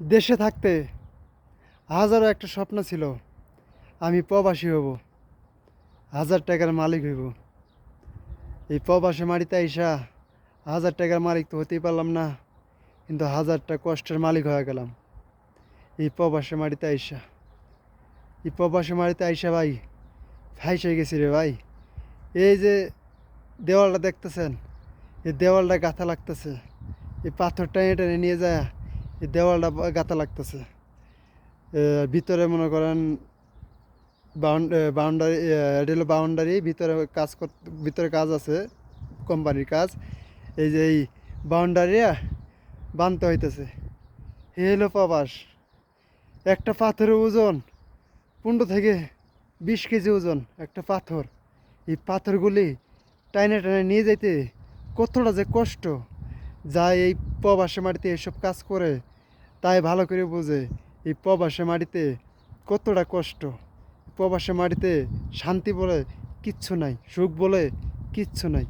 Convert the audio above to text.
দেশে থাকতে হাজারো একটা স্বপ্ন ছিল। আমি প্রবাসী হব, 1,000 টাকার মালিক হইব। এই প্রবাসী মাটিতে আইসা 1,000 টাকার মালিক তো হতেই পারলাম না, কিন্তু 1,000টা কষ্টের মালিক হয়ে গেলাম এই প্রবাসী মাটিতে আইসা। এই প্রবাসী মাটিতে আইসা ভাই ফাইসে গেছি রে ভাই। এই যে দেওয়ালটা দেখতেছেন, এই দেওয়ালটা গাঁথা লাগতেছে, এই পাথর টেনে টেনে নিয়ে যায় এই দেওয়ালটা গাঁথা লাগতেছে। ভিতরে মনে করেন বাউন্ডারি, এটা হলো বাউন্ডারি, ভিতরে কাজ ভিতরে কাজ আছে, কোম্পানির কাজ। এই যে এই বাউন্ডারি বানতে হইতেছে। এ হলো প্রবাস। একটা পাথরের ওজন 15 থেকে 20 কেজি ওজন একটা পাথর। এই পাথরগুলি টাইনে টাইনে নিয়ে যাইতে কতটা যে কষ্ট, যা এই প্রবাসী মাটিতে এসব কাজ করে তাই ভালো করে বোঝে এই প্রবাসী মাটিতে কতটা কষ্ট। প্রবাসী মাটিতে শান্তি বলে কিচ্ছু নাই, সুখ বলে কিচ্ছু নাই।